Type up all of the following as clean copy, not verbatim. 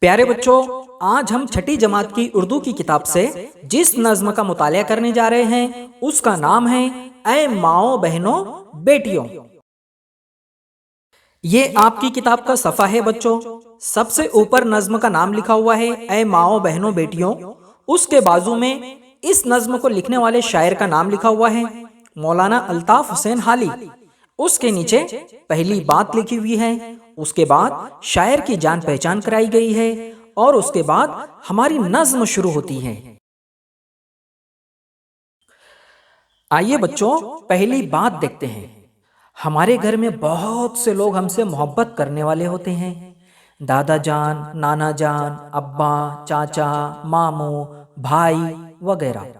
प्यारे बच्चों, आज हम छठी जमात की उर्दू की किताब से जिस नज्म का मुतालिया करने जा रहे हैं उसका नाम है ऐ माओ बहनों बेटियों। ये आपकी किताब का सफ़ा है बच्चों। सबसे ऊपर नज्म का नाम लिखा हुआ है ऐ माओ बहनों बेटियों। उसके बाजू में इस नज्म को लिखने वाले शायर का नाम लिखा हुआ है मौलाना अल्ताफ हुसैन हाली। उसके नीचे पहली बात लिखी हुई है, उसके बाद शायर की जान पहचान कराई गई है और उसके बाद हमारी नज्म शुरू होती है। आइए बच्चों, पहली बात देखते हैं। हमारे घर में बहुत से लोग हमसे मोहब्बत करने वाले होते हैं। दादा जान, नाना जान, अब्बा, चाचा, मामू, भाई वगैरह।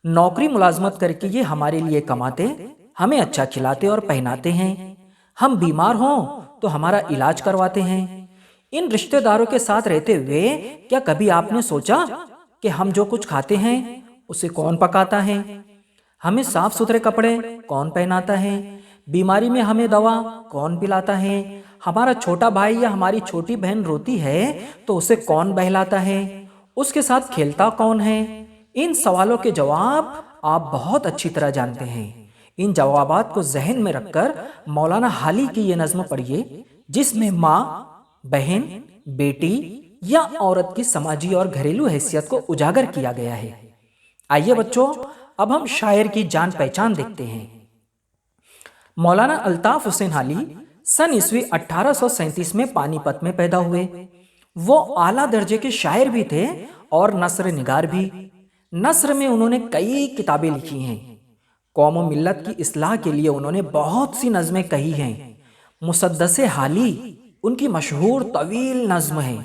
नौकरी मुलाजमत करके ये हमारे लिए कमाते, हमें अच्छा खिलाते और पहनाते हैं। हम बीमार हों तो हमारा इलाज करवाते हैं। इन रिश्तेदारों के साथ रहते हुए क्या कभी आपने सोचा कि हम जो कुछ खाते हैं उसे कौन पकाता है? हमें साफ सुथरे कपड़े कौन पहनाता है? बीमारी में हमें दवा कौन पिलाता है? हमारा छोटा भाई या हमारी छोटी बहन रोती है तो उसे कौन बहलाता है? उसके साथ खेलता कौन है? इन सवालों के जवाब आप बहुत अच्छी तरह जानते हैं। इन जवाबात को जहन में रखकर मौलाना हाली की ये नज्म पढ़िए, जिसमें माँ, बहन, बेटी या औरत की समाजी और घरेलू हैसियत को उजागर किया गया है। आइए बच्चों, अब हम शायर की जान पहचान देखते हैं। मौलाना अल्ताफ हुसैन हाली सन ईस्वी 1837 में पानीपत में पैदा हुए। वो आला दर्जे के शायर भी थे और नस्र निगार भी। नस्र में उन्होंने कई किताबें लिखी हैं। कौम और मिल्लत की इस्लाह के लिए उन्होंने बहुत सी नज़में कही हैं। मुसद्दसे हाली उनकी मशहूर तवील नज़्म है।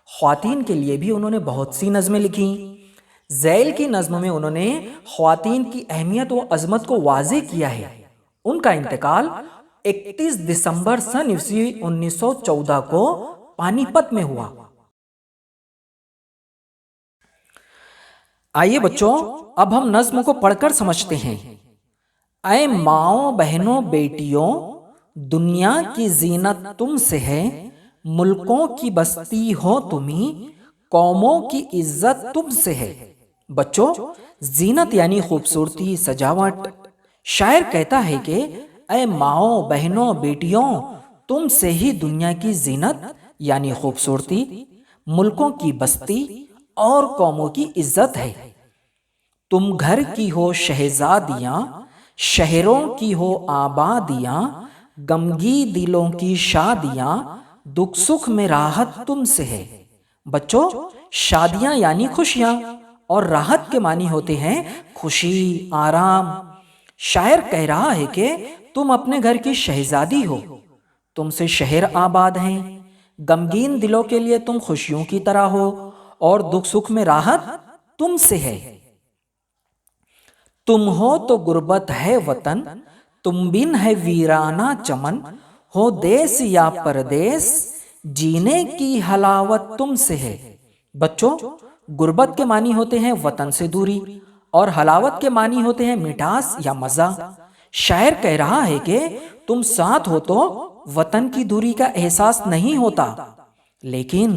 ख्वातीन के लिए भी उन्होंने बहुत सी नज़में लिखी। ज़ैल की नज़्म में उन्होंने ख्वातीन की अहमियत व अजमत को वाज़े किया है। उनका इंतकाल 31 दिसंबर सन ईस्वी 1914 को पानीपत में हुआ। आइए बच्चों, अब हम नज्म को पढ़कर समझते हैं। ऐ माओ बहनों बेटियों, दुनिया की जीनत तुमसे है। मुल्कों की बस्ती हो तुम्ही, कौमों की इज्जत तुमसे है। बच्चों, जीनत यानी खूबसूरती, सजावट। शायर कहता है कि ऐ माओ बहनों बेटियों, तुमसे ही दुनिया की जीनत यानी खूबसूरती, मुल्कों की बस्ती और कौमों की इज्जत है। तुम घर की हो शहजादियां, शहरों की हो आबादियां, गमगी दिलों की शादियां, दुख सुख में राहत तुमसे है। बच्चों, शादियां यानी खुशियां और राहत के मानी होते हैं खुशी, आराम। शायर कह रहा है कि तुम अपने घर की शहजादी हो, तुमसे शहर आबाद हैं। गमगीन दिलों के लिए तुम खुशियों की तरह हो और दुख सुख में राहत तुमसे है। तुम हो तो गुर्बत है वतन, तुम बिन है वीराना चमन। हो देश या परदेश, जीने की हलावत तुमसे है। बच्चों, गुर्बत के मानी होते हैं वतन से दूरी और हलावत के मानी होते हैं मिठास या मजा। शायर कह रहा है कि तुम साथ हो तो वतन की दूरी का एहसास नहीं होता, लेकिन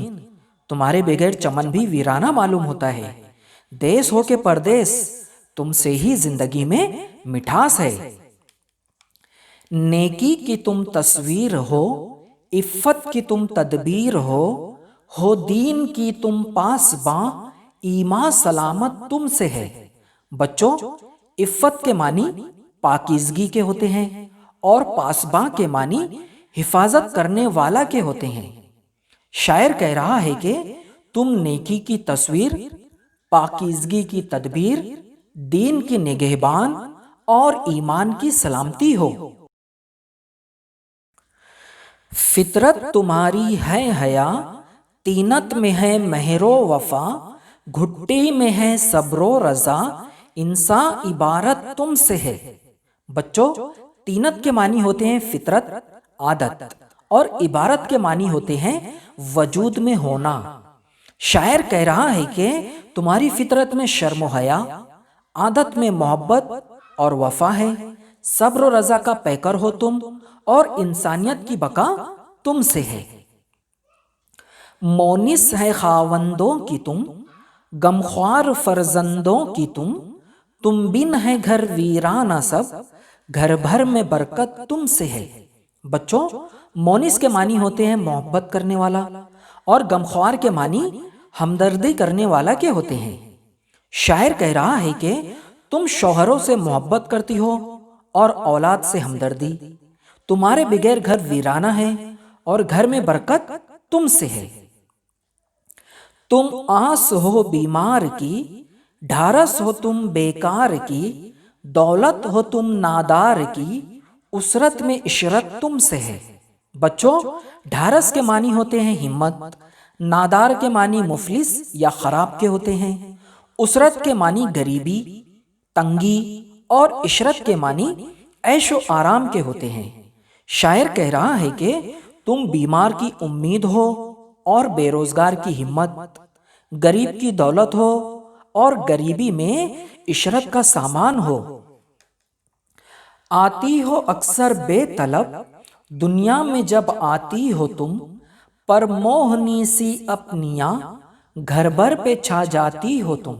तुम्हारे बगैर चमन भी वीराना मालूम होता है। देश हो के परदेश, तुमसे ही जिंदगी में मिठास है। नेकी की तुम तस्वीर हो, इफ़्फ़त की तुम तदबीर हो दीन की तुम पासबां, ईमान सलामत तुमसे है। बच्चों, इफ़्फ़त के मानी पाकीज़गी के होते हैं और पासबां के मानी हिफाजत करने वाला के होते हैं। शायर कह रहा है कि तुम नेकी की तस्वीर, पाकीज़गी की तदबीर, दीन की निगहबान और ईमान की सलामती हो। फितरत तुम्हारी है हया, तीनत में है महरो वफा, घुट्टी में है सब्रो रजा, इंसा इबारत तुमसे है। बच्चों, तीनत के मानी होते हैं फितरत, आदत, और इबारत के मानी होते हैं वजूद में होना। शायर कह रहा है कि तुम्हारी फितरत में शर्म हया, आदत में मोहब्बत और वफा है, सब्र रजा का पैकर हो तुम और इंसानियत की बका तुमसे है। مونس ہے خاوندوں کی تم، غمخوار فرزندوں کی تم بن ہے گھر ویرانہ سب، گھر بھر میں برکت تم سے ہے۔ بچوں، مونس کے معنی ہوتے ہیں محبت کرنے والا، اور غمخوار کے معنی ہمدردی کرنے والا کے ہوتے ہیں۔ شاعر کہہ رہا ہے کہ تم شوہروں سے محبت کرتی ہو اور اولاد سے ہمدردی، تمہارے بغیر گھر ویرانہ ہے اور گھر میں برکت تم سے ہے۔ تم آس ہو بیمار کی، ڈھارس ہو تم بیکار کی، دولت ہو تم نادار کی، اسرت میں عشرت تم سے ہے۔ بچوں، ڈھارس کے معنی ہوتے ہیں ہمت، نادار کے معنی مفلس یا خراب کے ہوتے ہیں، اسرت کے معنی غریبی، تنگی، اور عشرت کے معنی عیش و آرام کے ہوتے ہیں۔ شاعر کہہ رہا ہے کہ تم بیمار کی امید ہو اور بے روزگار کی ہمت، غریب کی دولت ہو اور غریبی میں عشرت کا سامان ہو۔ آتی ہو اکثر بے طلب، دنیا میں جب آتی ہو تم، پر موہنی سی اپنیاں، گھر بھر پہ چھا جاتی ہو تم۔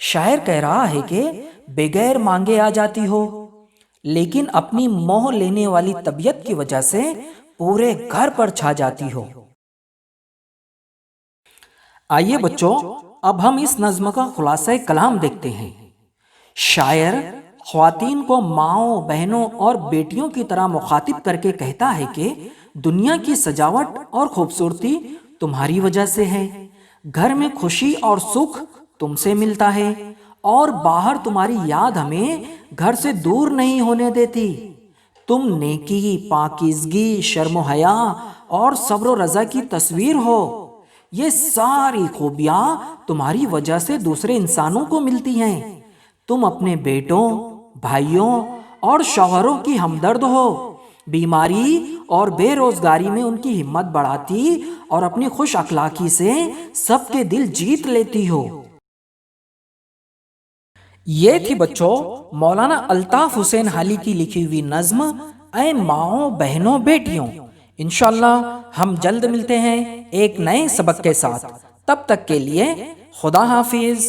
شاعر کہہ رہا ہے کہ بغیر مانگے آ جاتی ہو، لیکن اپنی موہ لینے والی طبیعت کی وجہ سے پورے گھر پر چھا جاتی ہو۔ آئیے بچوں، اب ہم اس نظم کا خلاصہ کلام دیکھتے ہیں۔ شاعر خواتین کو ماؤں، بہنوں اور بیٹیوں کی طرح مخاطب کر کے کہتا ہے کہ دنیا کی سجاوٹ اور خوبصورتی تمہاری وجہ سے ہے، گھر میں خوشی اور سکھ تم سے ملتا ہے، اور باہر تمہاری یاد ہمیں گھر سے دور نہیں ہونے دیتی۔ تم نیکی، پاکیزگی، شرم و حیا اور صبر و رضا کی تصویر ہو۔ یہ ساری خوبیاں تمہاری وجہ سے دوسرے انسانوں کو ملتی ہیں۔ تم اپنے بیٹوں، بھائیوں اور شوہروں کی ہمدرد ہو، بیماری اور بے روزگاری میں ان کی ہمت بڑھاتی اور اپنی خوش اخلاقی سے سب کے دل جیت لیتی ہو۔ یہ تھی بچوں مولانا الطاف حسین حالی کی لکھی ہوئی نظم اے ماؤں، بہنوں، بیٹیوں۔ انشاءاللہ ہم جلد ملتے ہیں ایک نئے سبق کے ساتھ، تب تک کے لیے خدا حافظ۔